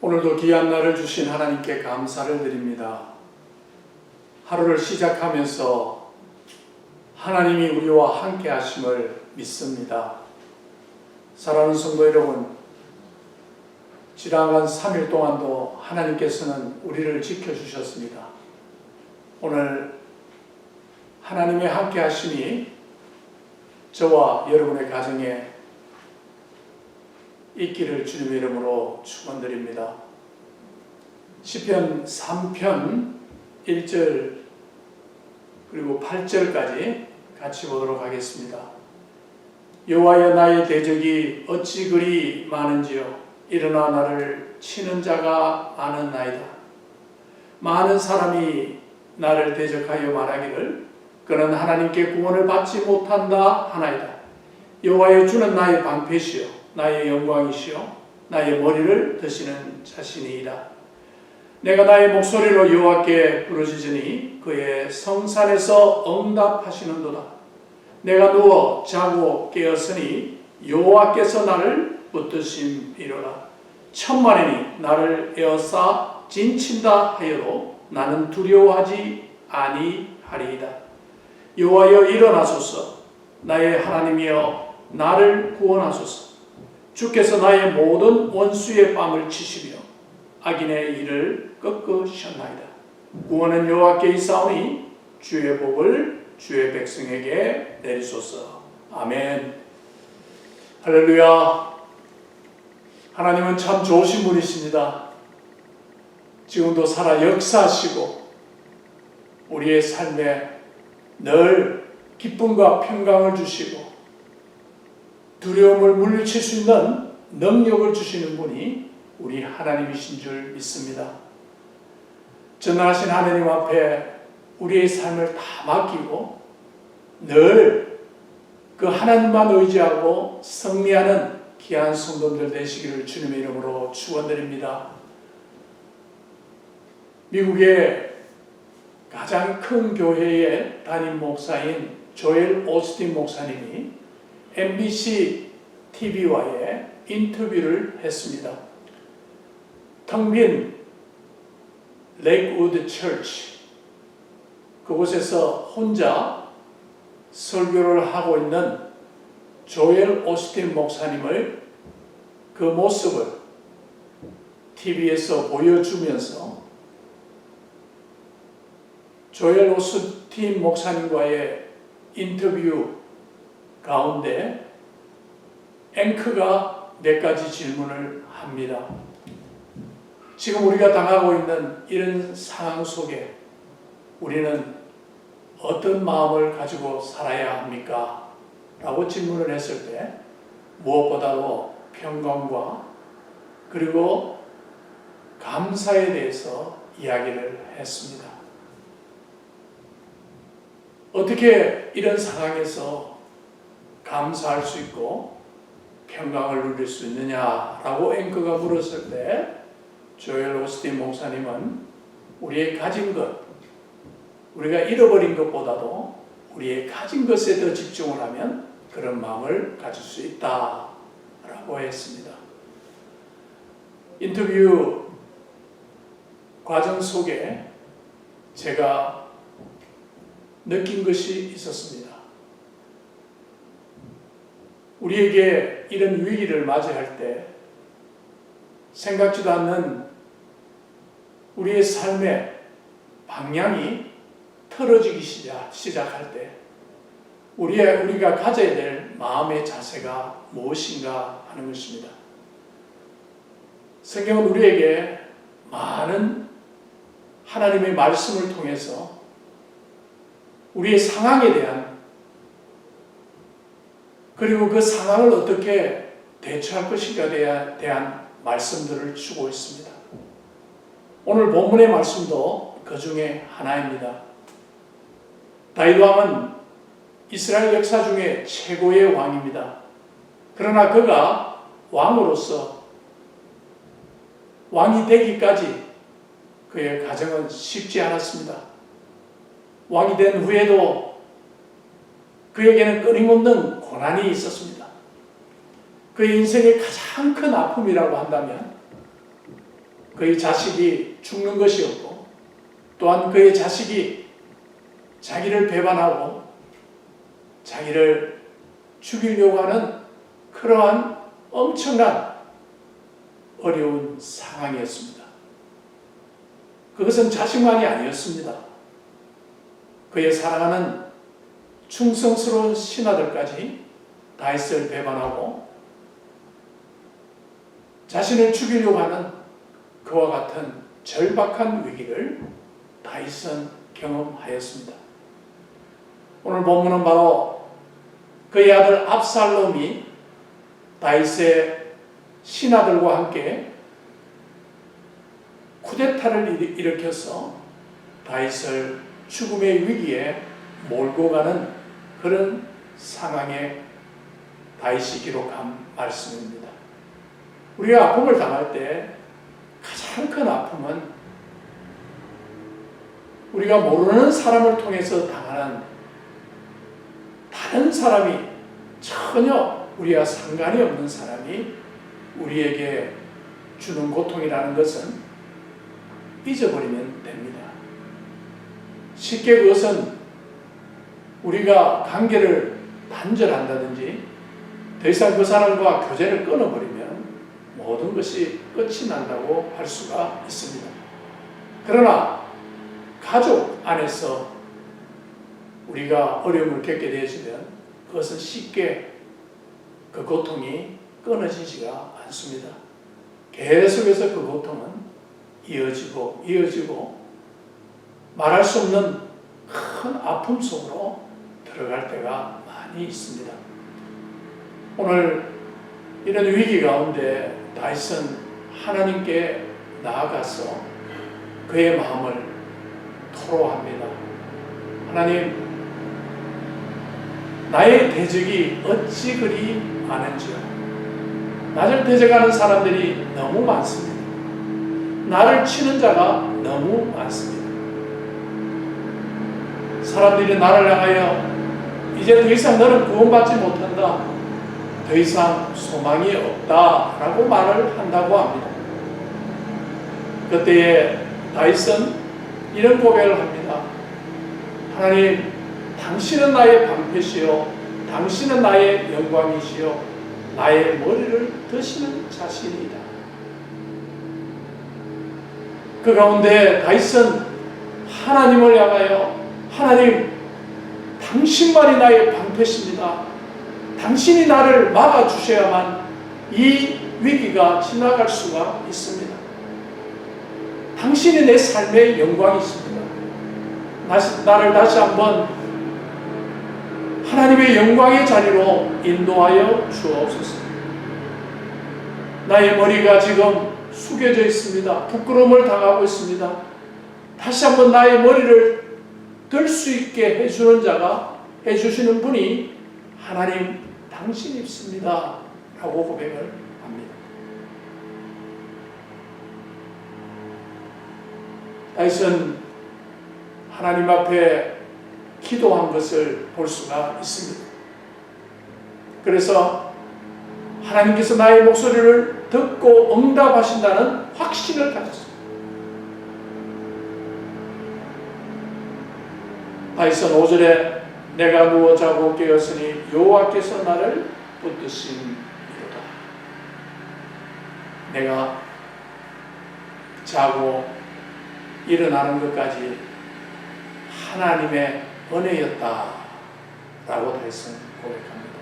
오늘도 귀한 날을 주신 하나님께 감사를 드립니다. 하루를 시작하면서 하나님이 우리와 함께 하심을 믿습니다. 사랑하는 성도 여러분, 지나간 3일 동안도 하나님께서는 우리를 지켜주셨습니다. 오늘 하나님의 함께 하심이 저와 여러분의 가정에 있기를 주님의 이름으로 축원드립니다. 시편 3편 1절 그리고 8절까지 같이 보도록 하겠습니다. 여호와여, 나의 대적이 어찌 그리 많은지요. 일어나 나를 치는 자가 많은나이다. 많은 사람이 나를 대적하여 말하기를 그는 하나님께 구원을 받지 못한다 하나이다. 여호와여, 주는 나의 방패시요 나의 영광이시요 나의 머리를 드시는 자신이이다. 내가 나의 목소리로 여호와께 부르짖으니 그의 성산에서 응답하시는도다. 내가 누워 자고 깨었으니 여호와께서 나를 붙드심이로라. 천만인이 나를 에워싸 진친다 하여도 나는 두려워하지 아니하리이다. 여호와여, 일어나소서. 나의 하나님이여, 나를 구원하소서. 주께서 나의 모든 원수의 뺨을 치시며 악인의 일을 꺾으셨나이다. 구원은 여호와께 있사오니 주의 복을 주의 백성에게 내리소서. 아멘. 할렐루야. 하나님은 참 좋으신 분이십니다. 지금도 살아 역사하시고 우리의 삶에 늘 기쁨과 평강을 주시고 두려움을 물리칠 수 있는 능력을 주시는 분이 우리 하나님이신 줄 믿습니다. 전능하신 하나님 앞에 우리의 삶을 다 맡기고 늘 그 하나님만 의지하고 승리하는 귀한 성도들 되시기를 주님의 이름으로 축원드립니다. 미국의 가장 큰 교회의 담임 목사인 조엘 오스틴 목사님이 MBC TV와의 인터뷰를 했습니다. 텅 빈 레이크우드 처치, 그곳에서 혼자 설교를 하고 있는 조엘 오스틴 목사님을 그 모습을 TV에서 보여주면서 조엘 오스틴 목사님과의 인터뷰 가운데 앵커가 몇 가지 질문을 합니다. 지금 우리가 당하고 있는 이런 상황 속에 우리는 어떤 마음을 가지고 살아야 합니까? 라고 질문을 했을 때 무엇보다도 평강과 그리고 감사에 대해서 이야기를 했습니다. 어떻게 이런 상황에서 감사할 수 있고 평강을 누릴 수 있느냐라고 앵커가 물었을 때 조엘 오스틴 목사님은 우리의 가진 것, 우리가 잃어버린 것보다도 우리의 가진 것에 더 집중을 하면 그런 마음을 가질 수 있다라고 했습니다. 인터뷰 과정 속에 제가 느낀 것이 있었습니다. 우리에게 이런 위기를 맞이할 때 생각지도 않는 우리의 삶의 방향이 틀어지기 시작할 때 우리가 가져야 될 마음의 자세가 무엇인가 하는 것입니다. 성경은 우리에게 많은 하나님의 말씀을 통해서 우리의 상황에 대한 그리고 그 상황을 어떻게 대처할 것인가에 대한 말씀들을 주고 있습니다. 오늘 본문의 말씀도 그 중에 하나입니다. 다윗 왕은 이스라엘 역사 중에 최고의 왕입니다. 그러나 그가 왕으로서 왕이 되기까지 그의 과정은 쉽지 않았습니다. 왕이 된 후에도 그에게는 끊임없는 고난이 있었습니다. 그의 인생의 가장 큰 아픔이라고 한다면 그의 자식이 죽는 것이었고, 또한 그의 자식이 자기를 배반하고 자기를 죽이려고 하는 그러한 엄청난 어려운 상황이었습니다. 그것은 자식만이 아니었습니다. 그의 사랑하는 충성스러운 신하들까지 다윗을 배반하고 자신을 죽이려고 하는 그와 같은 절박한 위기를 다윗은 경험하였습니다. 오늘 본문은 바로 그의 아들 압살롬이 다윗의 신하들과 함께 쿠데타를 일으켜서 다윗을 죽음의 위기에 몰고 가는 그런 상황에 다윗이 기록한 말씀입니다. 우리가 아픔을 당할 때 가장 큰 아픔은 우리가 모르는 사람을 통해서 당하는, 다른 사람이, 전혀 우리와 상관이 없는 사람이 우리에게 주는 고통이라는 것은 잊어버리면 됩니다. 쉽게 그것은 우리가 관계를 단절한다든지 더 이상 그 사람과 교제를 끊어버리면 모든 것이 끝이 난다고 할 수가 있습니다. 그러나 가족 안에서 우리가 어려움을 겪게 되어지면 그것은 쉽게 그 고통이 끊어지지가 않습니다. 계속해서 그 고통은 이어지고 말할 수 없는 큰 아픔 속으로 들어갈 때가 많이 있습니다. 오늘 이런 위기 가운데 다윗은 하나님께 나아가서 그의 마음을 토로합니다. 하나님, 나의 대적이 어찌 그리 많은지요. 나를 대적하는 사람들이 너무 많습니다. 나를 치는 자가 너무 많습니다. 사람들이 나를 향하여 이제 더 이상 너는 구원받지 못한다, 더 이상 소망이 없다라고 말을 한다고 합니다. 그때에 다윗은 이런 고백을 합니다. 하나님, 당신은 나의 방패시요 당신은 나의 영광이시요 나의 머리를 드시는 자신이다. 그 가운데 다윗은 하나님을 향하여, 하나님, 당신만이 나의 방패십니다. 당신이 나를 막아주셔야만 이 위기가 지나갈 수가 있습니다. 당신이 내 삶의 영광이십니다. 나를 다시 한번 하나님의 영광의 자리로 인도하여 주옵소서. 나의 머리가 지금 숙여져 있습니다. 부끄러움을 당하고 있습니다. 다시 한번 나의 머리를 들 수 있게 해주시는 분이 하나님 당신이십니다 라고 고백을 합니다. 다윗은 하나님 앞에 기도한 것을 볼 수가 있습니다. 그래서 하나님께서 나의 목소리를 듣고 응답하신다는 확신을 가졌습니다. 다윗은 5절에 내가 누워 자고 깨었으니 여호와께서 나를 붙드심이로다. 내가 자고 일어나는 것까지 하나님의 은혜였다 라고 다윗은 고백합니다.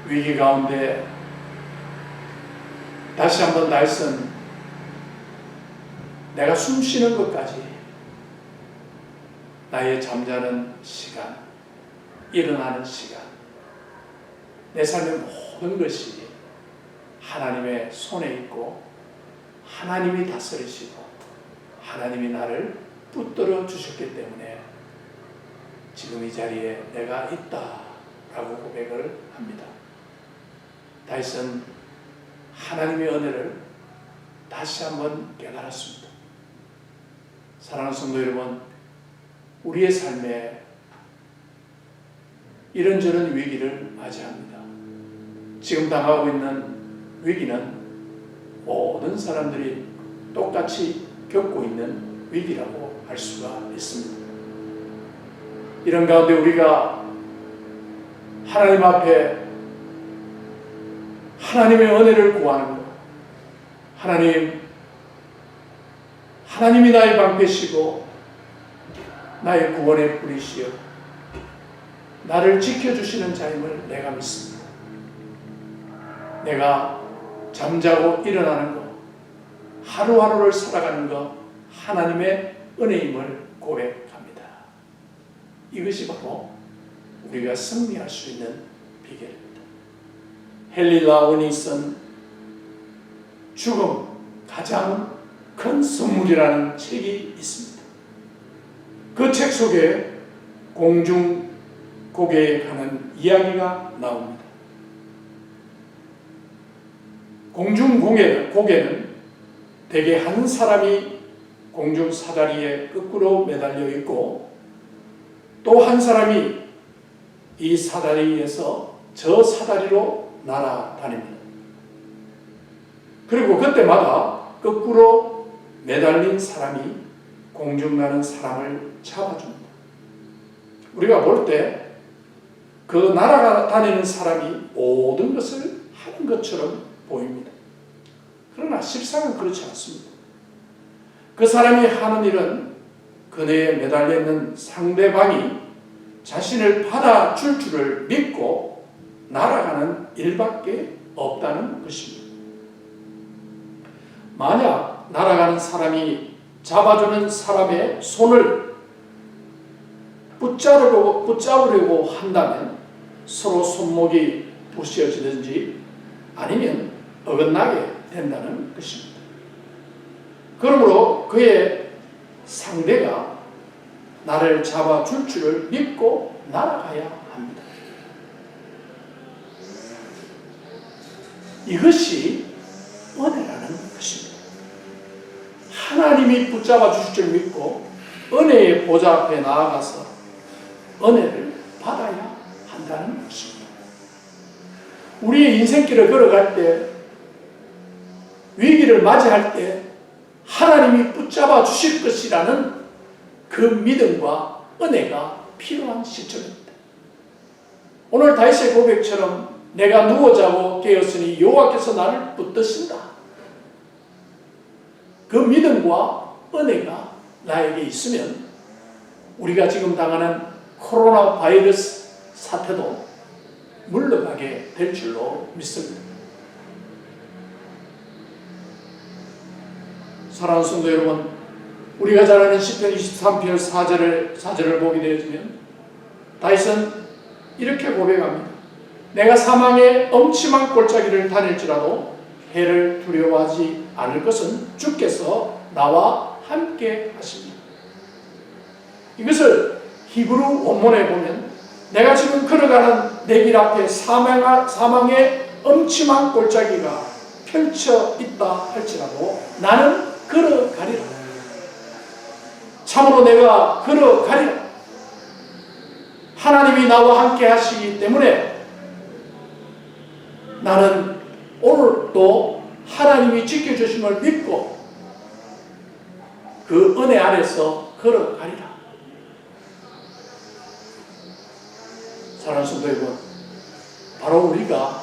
위기 가운데 다시 한번 다윗은 내가 숨 쉬는 것까지, 나의 잠자는 시간, 일어나는 시간, 내 삶의 모든 것이 하나님의 손에 있고 하나님이 다스리시고 하나님이 나를 붙들어 주셨기 때문에 지금 이 자리에 내가 있다라고 고백을 합니다. 다윗은 하나님의 은혜를 다시 한번 깨달았습니다. 사랑하는 성도 여러분, 우리의 삶에 이런저런 위기를 맞이합니다. 지금 당하고 있는 위기는 모든 사람들이 똑같이 겪고 있는 위기라고 할 수가 있습니다. 이런 가운데 우리가 하나님 앞에 하나님의 은혜를 구하는 것, 하나님이 나의 방패시고 나의 구원의 뿌리시여 나를 지켜주시는 자임을 내가 믿습니다. 내가 잠자고 일어나는 것, 하루하루를 살아가는 것, 하나님의 은혜임을 고백합니다. 이것이 바로 우리가 승리할 수 있는 비결입니다. 헨리 라운이 쓴 죽음 가장 큰 선물이라는 책이 있습니다. 그 책 속에 공중고개에 관한 이야기가 나옵니다. 공중고개는 대개 한 사람이 공중 사다리에 거꾸로 매달려 있고 또 한 사람이 이 사다리에서 저 사다리로 날아다닙니다. 그리고 그때마다 거꾸로 매달린 사람이 공중 나는 사람을 잡아줍니다. 우리가 볼 때 그 날아다니는 사람이 모든 것을 하는 것처럼 보입니다. 그러나 실상은 그렇지 않습니다. 그 사람이 하는 일은 그네에 매달려 있는 상대방이 자신을 받아줄 줄을 믿고 날아가는 일밖에 없다는 것입니다. 만약 날아가는 사람이 잡아주는 사람의 손을 붙잡으려고 한다면 서로 손목이 부서지든지 아니면 어긋나게 된다는 것입니다. 그러므로 그의 상대가 나를 잡아줄 줄을 믿고 날아가야 합니다. 이것이 은혜라는 것입니다. 하나님이 붙잡아 주실 줄 믿고 은혜의 보좌 앞에 나아가서 은혜를 받아야 한다는 것입니다. 우리의 인생길을 걸어갈 때, 위기를 맞이할 때 하나님이 붙잡아 주실 것이라는 그 믿음과 은혜가 필요한 시점입니다. 오늘 다윗의 고백처럼 내가 누워 자고 깨었으니 여호와께서 나를 붙드신다. 그 믿음과 은혜가 나에게 있으면 우리가 지금 당하는 코로나 바이러스 사태도 물러가게 될 줄로 믿습니다. 사랑하는 성도 여러분, 우리가 잘 아는 시편 23편 4절을 보게 되어지면 다윗은 이렇게 고백합니다. 내가 사망의 엄침한 골짜기를 다닐지라도 해를 두려워하지 않을 것은 주께서 나와 함께 하십니다. 이것을 히브리 원문에 보면 내가 지금 걸어가는 내 길 앞에 사망의 엄침한 골짜기가 펼쳐 있다 할지라도 나는 걸어가리라. 참으로 내가 걸어가리라. 하나님이 나와 함께 하시기 때문에 나는 오늘도 하나님이 지켜주심을 믿고 그 은혜 안에서 걸어가리라. 사랑하는 성도 여러분, 바로 우리가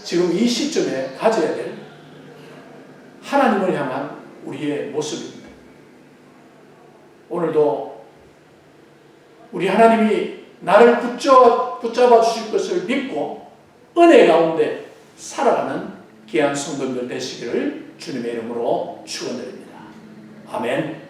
지금 이 시점에 가져야 될 하나님을 향한 우리의 모습입니다. 오늘도 우리 하나님이 나를 붙잡아 주실 것을 믿고 은혜 가운데 살아가는 귀한 성도들 되시기를 주님의 이름으로 축원드립니다. 아멘.